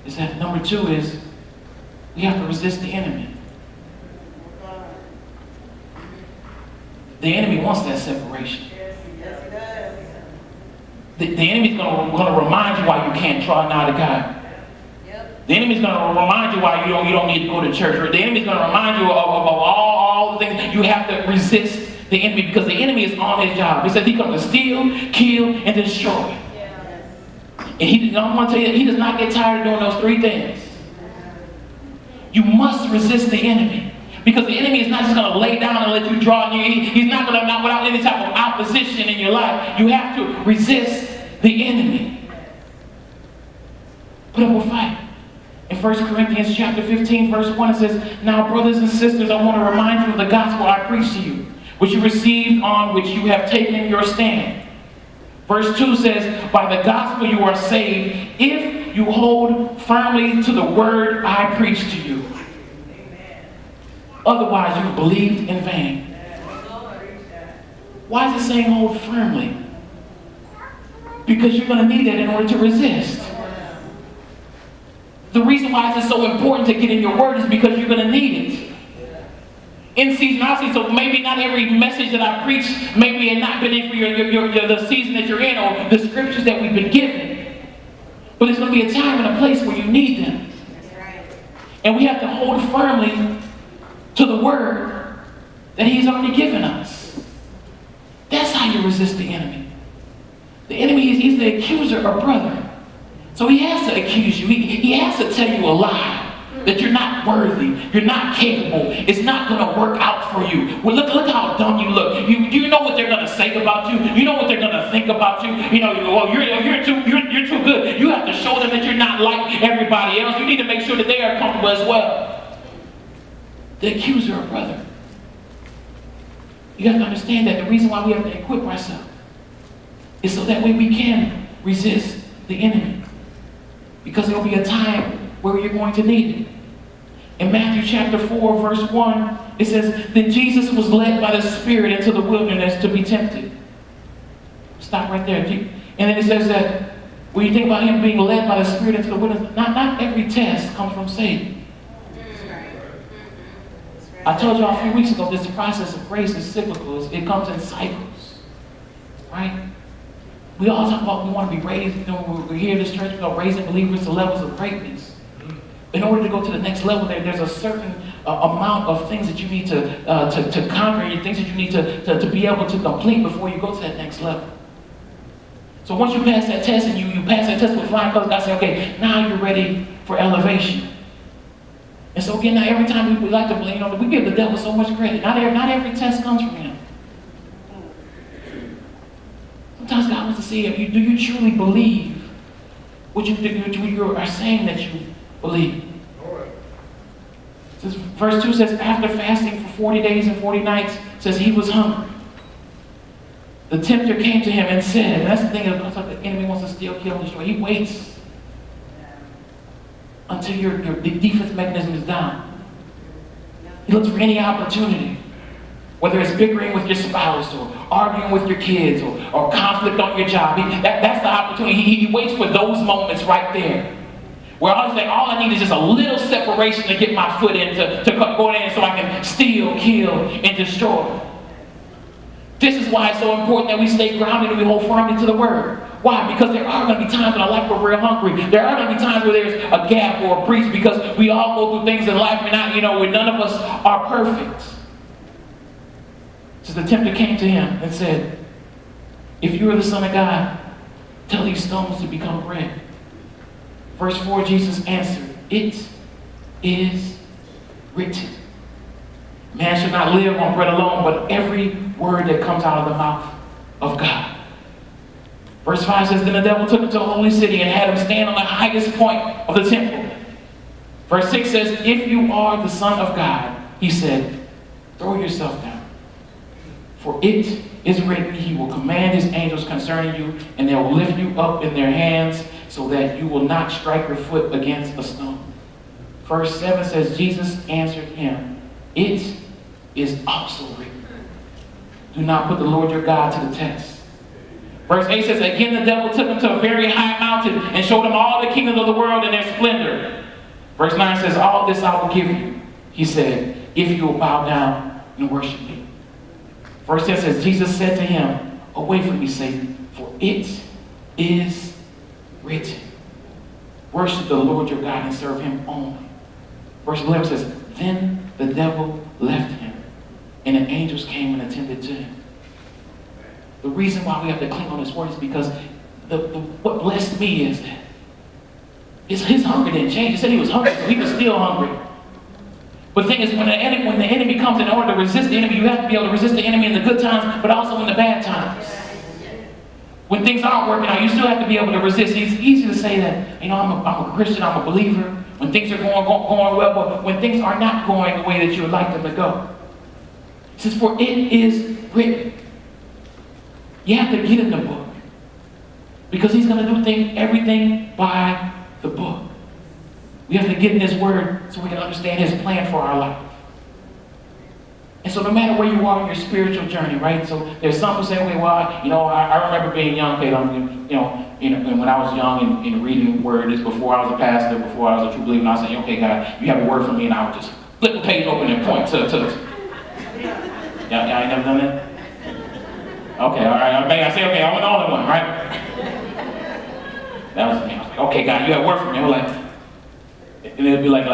is that number two is we have to resist the enemy. The enemy wants that separation. The enemy's going to remind you why you can't draw nigh to God. The enemy's going to remind you why you don't need to go to church. Or the enemy's going to remind you of all the things. You have to resist the enemy because the enemy is on his job. He says he comes to steal, kill, and destroy. And I want to tell you that he does not get tired of doing those three things. You must resist the enemy. Because the enemy is not just going to lay down and let you draw near. He's not going to, not without any type of opposition in your life. You have to resist the enemy. Put up a fight. In 1 Corinthians chapter 15, verse 1, it says, "Now, brothers and sisters, I want to remind you of the gospel I preached to you, which you received, on which you have taken your stand." Verse 2 says, "By the gospel you are saved, if you hold firmly to the word I preached to you. Otherwise, you believed in vain." Why is it saying hold firmly? Because you're going to need that in order to resist. The reason why it's so important to get in your word is because you're going to need it. In season, out season. So maybe not every message that I preach, maybe it not been in for the season that you're in or the scriptures that we've been given. But it's going to be a time and a place where you need them. And we have to hold firmly to the word that he's already given us. That's how you resist the enemy. The enemy, he's the accuser of brother. So he has to accuse you. He has to tell you a lie. That you're not worthy. You're not capable. It's not going to work out for you. Well, look how dumb you look. You know what they're going to say about you. You know what they're going to think about you. You know, well, you're too good. You have to show them that you're not like everybody else. You need to make sure that they are comfortable as well. The accuser of brother. You have to understand that the reason why we have to equip ourselves is so that way we can resist the enemy. Because there will be a time where you're going to need it. In Matthew chapter 4, verse 1, it says, "Then Jesus was led by the Spirit into the wilderness to be tempted." Stop right there. And then it says that when you think about him being led by the Spirit into the wilderness, not every test comes from Satan. I told y'all a few weeks ago, this process of grace is cyclical. It comes in cycles. Right? We all talk about we want to be raised, we're here in this church, we're raising believers to levels of greatness. In order to go to the next level, there's a certain amount of things that you need to conquer, things that you need to be able to complete before you go to that next level. So once you pass that test and you pass that test with flying colors, God says, okay, now you're ready for elevation. And so again, now every time we like to blame, we give the devil so much credit. Not every test comes from him. Sometimes God wants to see if do you truly believe what you are saying that you believe. Verse 2 says, after fasting for 40 days and 40 nights, says he was hungry. The tempter came to him and said, and that's the thing, the enemy wants to steal, kill, and destroy. He waits until your defense mechanism is down. He looks for any opportunity, whether it's bickering with your spouse or arguing with your kids or conflict on your job. That's the opportunity. He waits for those moments right there. Where all I need is just a little separation to get my foot in, to go in so I can steal, kill, and destroy. This is why it's so important that we stay grounded and we hold firmly to the word. Why? Because there are going to be times in our life where we're hungry. There are going to be times where there's a gap or a breach because we all go through things in life. We're not, where none of us are perfect. So the tempter came to him and said, if you are the Son of God, tell these stones to become bread. Verse 4, Jesus answered, it is written. Man should not live on bread alone, but every word that comes out of the mouth of God. Verse 5 says, then the devil took him to the holy city and had him stand on the highest point of the temple. Verse 6 says, if you are the Son of God, he said, throw yourself down. For it is written, he will command his angels concerning you, and they will lift you up in their hands so that you will not strike your foot against a stone. Verse 7 says, Jesus answered him, it is also written, do not put the Lord your God to the test. Verse 8 says, again the devil took him to a very high mountain and showed him all the kingdoms of the world and their splendor. Verse 9 says, all this I will give you, he said, if you will bow down and worship me. Verse 10 says, Jesus said to him, away from me, Satan, for it is written, worship the Lord your God and serve him only. Verse 11 says, then the devil left him, and the angels came and attended to him. The reason why we have to cling on his word is because what blessed me is that his hunger didn't change. He said he was hungry, so he was still hungry. But the thing is, when the enemy comes, in order to resist the enemy, you have to be able to resist the enemy in the good times, but also in the bad times. When things aren't working out, you still have to be able to resist. It's easy to say that, I'm a Christian, I'm a believer, when things are going well, but when things are not going the way that you would like them to go. It says, for it is written. You have to get in the book. Because he's going to do everything by the book. We have to get in his word so we can understand his plan for our life. And so no matter where you are in your spiritual journey, right? So there's some who say, okay, well, I remember being young, okay, when I was young and reading the word, this before I was a pastor, before I was a true believer, and I said, okay, God, you have a word for me, and I would just flip the page open and point to y'all ain't never done that? Okay, all right. I say, okay, I went all in one, right? That was me. I was like, okay, God, you have a word for me. And it'd be like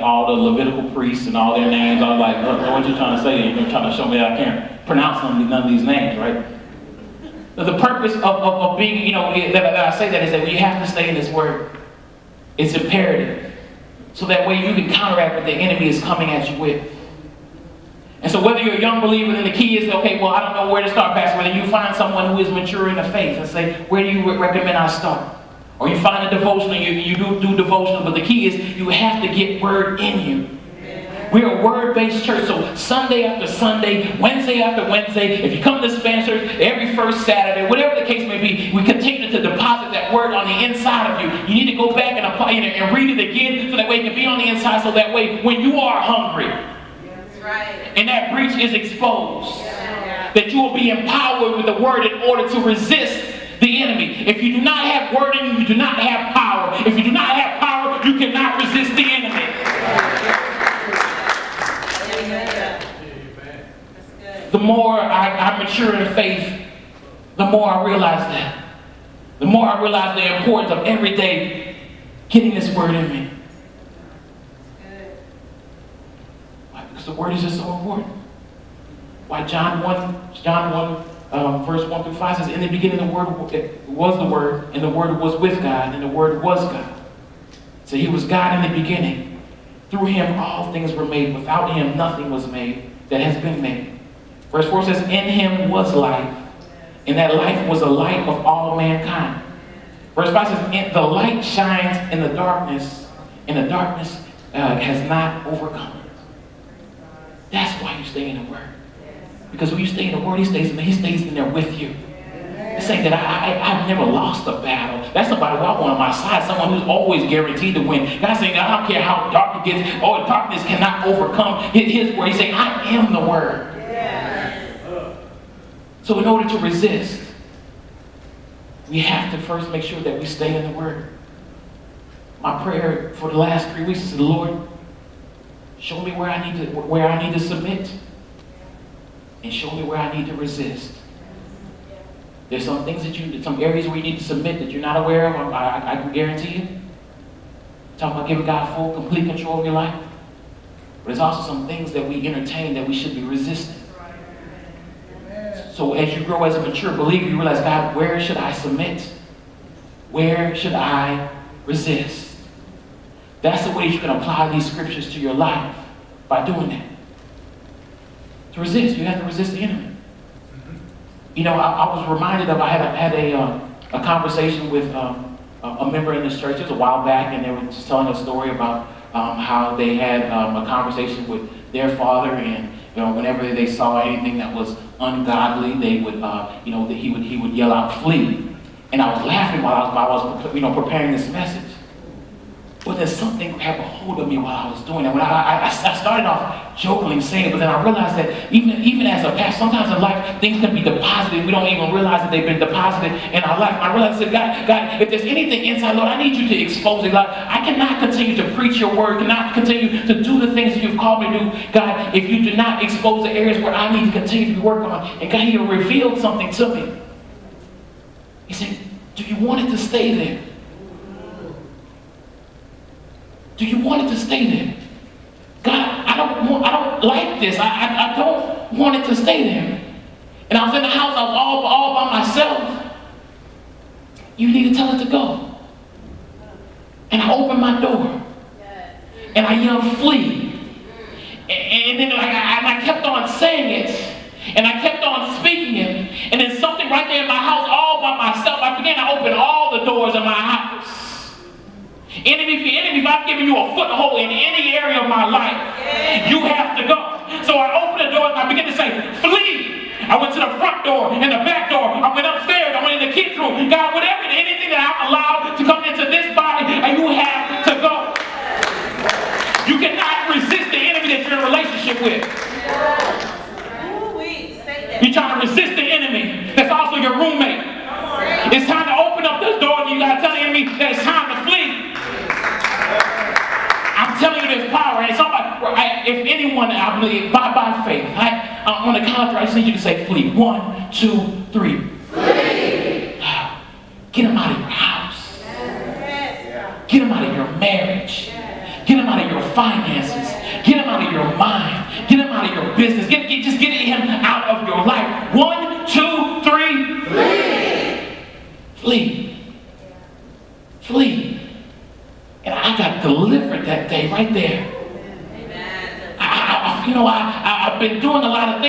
all the Levitical priests and all their names. I was like, look, what you trying to say? You're trying to show me that I can't pronounce none of these names, right? The purpose of being, that I say that is that you have to stay in His Word. It's imperative. So that way you can counteract what the enemy is coming at you with. And so whether you're a young believer, then the key is, okay, well, I don't know where to start, Pastor. Whether you find someone who is mature in the faith and say, where do you recommend I start? Or you find a devotional, you do devotional, but the key is you have to get word in you. We're a word-based church, so Sunday after Sunday, Wednesday after Wednesday, if you come to Spanish church every first Saturday, whatever the case may be, we continue to deposit that word on the inside of you. You need to go back and apply it and read it again so that way it can be on the inside, so that way when you are hungry and that breach is exposed, that you will be empowered with the word in order to resist the enemy. If you do not have word in you, you do not have power. If you do not have power, you cannot resist the enemy. The more I mature in faith, the more I realize that. The more I realize the importance of every day getting this word in me. Why? Because the word is just so important. Why John 1, verse 1 through 5 says, in the beginning the Word was the Word, and the Word was with God, and the Word was God. So He was God in the beginning. Through Him all things were made. Without Him nothing was made that has been made. Verse 4 says, in Him was life, and that life was the light of all mankind. Verse 5 says, the light shines in the darkness, and the darkness has not overcome it. That's why you stay in the Word. Because when you stay in the Word, He stays in there with you. It's saying that I've never lost a battle. That's somebody who I want on my side, someone who's always guaranteed to win. God's saying, I don't care how dark it gets, darkness cannot overcome His Word. He's saying, I am the Word. So in order to resist, we have to first make sure that we stay in the Word. My prayer for the last 3 weeks is, Lord, show me where I need to submit, and show me where I need to resist. There's some things some areas where you need to submit that you're not aware of. I can guarantee you. Talking about giving God full, complete control of your life. But there's also some things that we entertain that we should be resisting. So as you grow as a mature believer, you realize, God, where should I submit? Where should I resist? That's the way you can apply these scriptures to your life, by doing that. To resist, you have to resist the enemy. I was reminded of, I had a conversation with a member in this church. It was a while back, and they were just telling a story about how they had a conversation with their father, and whenever they saw anything that was ungodly, they would, that he would yell out, "Flee!" And I was laughing while I was preparing this message. But then something grabbed a hold of me while I was doing it. When I started off jokingly saying it, but then I realized that even as a pastor, sometimes in life, things can be deposited. We don't even realize that they've been deposited in our life. I realized that, God, if there's anything inside, Lord, I need you to expose it. God, I cannot continue to preach your word, cannot continue to do the things that you've called me to do, God, if you do not expose the areas where I need to continue to be working on. And God, he revealed something to me. He said, do you want it to stay there? Do you want it to stay there? God, I don't like this. I don't want it to stay there. And I was in the house, I was all by myself. You need to tell it to go. And I opened my door. And I yelled, flee. And then I kept on saying it. And I kept on speaking it. And then something right there in my house, all by myself, I began to open all the doors of my house. Enemy, if I've given you a foothold in any area of my life, you have to go. So I opened the door and I began to say, flee. I went to the front door and the back door. I went upstairs. I went in the kids' room. God, whatever, anything that I'm allowed to come into this body, and you have to go. You cannot resist the enemy that you're in a relationship with. You're trying to resist the enemy that's also your roommate. It's time to open up this door and you got to tell the enemy that it's time to flee. I'm telling you there's power. And somebody, if anyone, I believe, by faith, on the count, I just need you to say flee. 1, 2, 3. Flee. Get them out of your house. Get them out of your marriage. Get them out of your finances. Get him out of your mind. Get him out of your business. Just get him out of your life. 1, 2, 3. Flee. Flee. Flee. And I got delivered that day right there. I've been doing a lot of things.